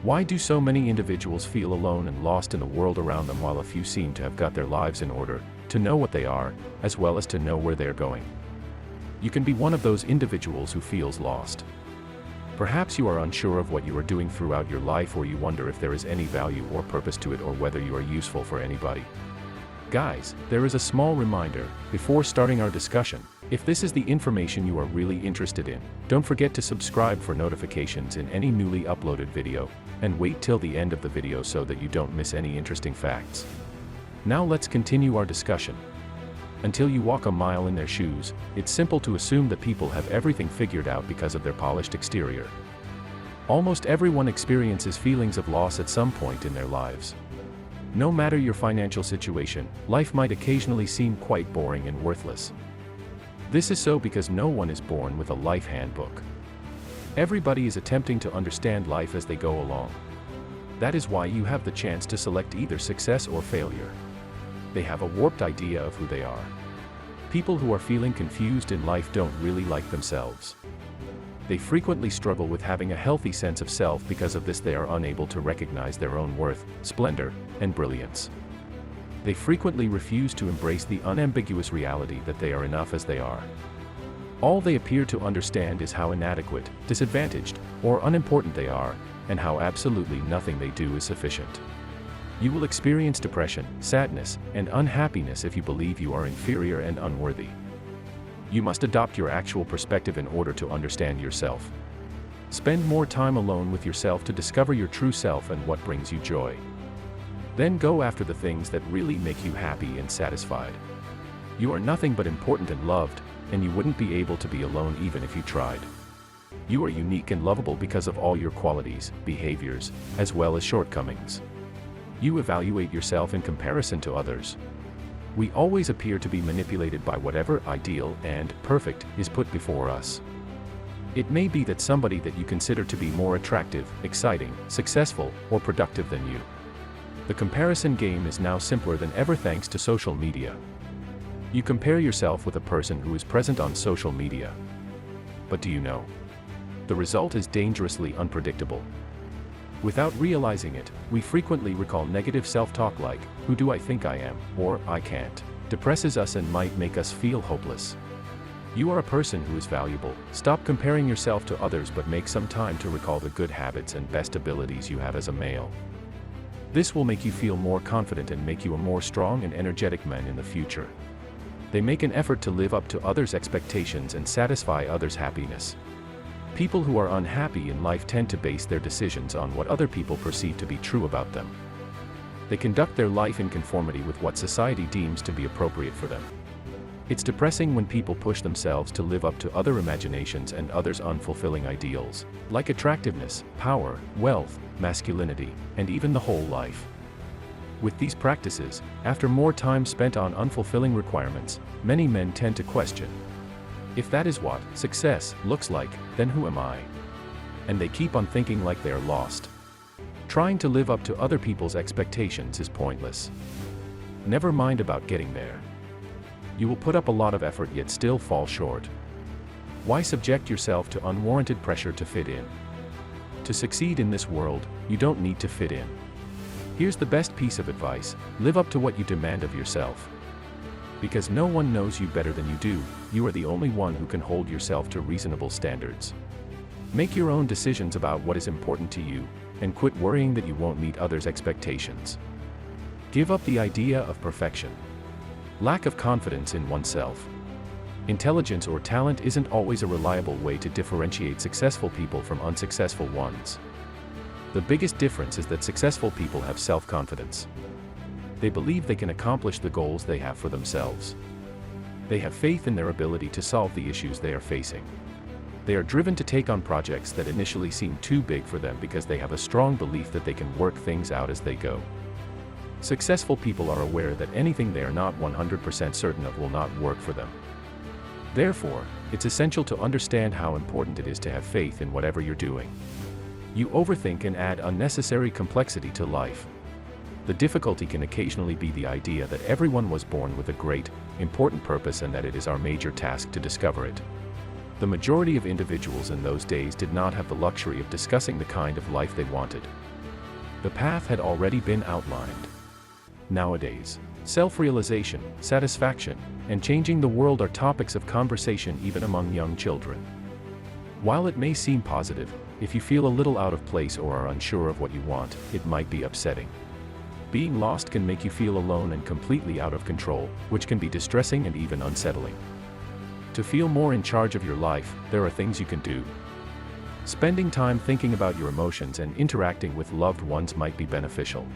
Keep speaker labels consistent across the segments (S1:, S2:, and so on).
S1: Why do so many individuals feel alone and lost in the world around them while a few seem to have got their lives in order, to know what they are, as well as to know where they're going? You can be one of those individuals who feels lost. Perhaps you are unsure of what you are doing throughout your life, or you wonder if there is any value or purpose to it, or whether you are useful for anybody. Guys, there is a small reminder before starting our discussion. If this is the information you are really interested in, don't forget to subscribe for notifications in any newly uploaded video, and wait till the end of the video so that you don't miss any interesting facts. Now let's continue our discussion. Until you walk a mile in their shoes, it's simple to assume that people have everything figured out because of their polished exterior. Almost everyone experiences feelings of loss at some point in their lives. No matter your financial situation, life might occasionally seem quite boring and worthless. This is so because no one is born with a life handbook. Everybody is attempting to understand life as they go along. That is why you have the chance to select either success or failure. They have a warped idea of who they are. People who are feeling confused in life don't really like themselves. They frequently struggle with having a healthy sense of self. Because of this, they are unable to recognize their own worth, splendor, and brilliance. They frequently refuse to embrace the unambiguous reality that they are enough as they are. All they appear to understand is how inadequate, disadvantaged, or unimportant they are, and how absolutely nothing they do is sufficient. You will experience depression, sadness, and unhappiness if you believe you are inferior and unworthy. You must adopt your actual perspective in order to understand yourself. Spend more time alone with yourself to discover your true self and what brings you joy. Then go after the things that really make you happy and satisfied. You are nothing but important and loved, and you wouldn't be able to be alone even if you tried. You are unique and lovable because of all your qualities, behaviors, as well as shortcomings. You evaluate yourself in comparison to others. We always appear to be manipulated by whatever ideal and perfect is put before us. It may be that somebody that you consider to be more attractive, exciting, successful, or productive than you. The comparison game is now simpler than ever thanks to social media. You compare yourself with a person who is present on social media. But do you know? The result is dangerously unpredictable. Without realizing it, we frequently recall negative self-talk like, "Who do I think I am?" or "I can't." Depresses us and might make us feel hopeless. You are a person who is valuable. Stop comparing yourself to others, but make some time to recall the good habits and best abilities you have as a male. This will make you feel more confident and make you a more strong and energetic man in the future. They make an effort to live up to others' expectations and satisfy others' happiness. People who are unhappy in life tend to base their decisions on what other people perceive to be true about them. They conduct their life in conformity with what society deems to be appropriate for them. It's depressing when people push themselves to live up to other imaginations and others' unfulfilling ideals, like attractiveness, power, wealth, masculinity, and even the whole life. With these practices, after more time spent on unfulfilling requirements, many men tend to question, if that is what success looks like, then who am I? And they keep on thinking like they are lost. Trying to live up to other people's expectations is pointless. Never mind about getting there. You will put up a lot of effort yet still fall short. Why subject yourself to unwarranted pressure to fit in? To succeed in this world, you don't need to fit in. Here's the best piece of advice: live up to what you demand of yourself. Because no one knows you better than you do, you are the only one who can hold yourself to reasonable standards. Make your own decisions about what is important to you, and quit worrying that you won't meet others' expectations. Give up the idea of perfection. Lack of confidence in oneself. Intelligence or talent isn't always a reliable way to differentiate successful people from unsuccessful ones. The biggest difference is that successful people have self-confidence. They believe they can accomplish the goals they have for themselves. They have faith in their ability to solve the issues they are facing. They are driven to take on projects that initially seem too big for them because they have a strong belief that they can work things out as they go. Successful people are aware that anything they are not 100% certain of will not work for them. Therefore, it's essential to understand how important it is to have faith in whatever you're doing. You overthink and add unnecessary complexity to life. The difficulty can occasionally be the idea that everyone was born with a great, important purpose and that it is our major task to discover it. The majority of individuals in those days did not have the luxury of discussing the kind of life they wanted. The path had already been outlined. Nowadays, self-realization, satisfaction, and changing the world are topics of conversation even among young children. While it may seem positive, if you feel a little out of place or are unsure of what you want, it might be upsetting. Being lost can make you feel alone and completely out of control, which can be distressing and even unsettling. To feel more in charge of your life, there are things you can do. Spending time thinking about your emotions and interacting with loved ones might be beneficial.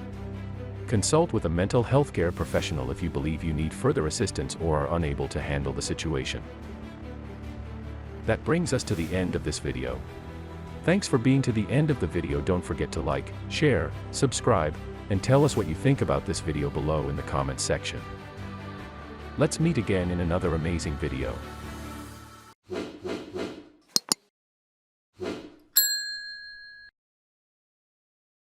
S1: Consult with a mental health care professional if you believe you need further assistance or are unable to handle the situation. That brings us to the end of this video. Thanks for being to the end of the video. Don't forget to like, share, subscribe, and tell us what you think about this video below in the comments section. Let's meet again in another amazing video.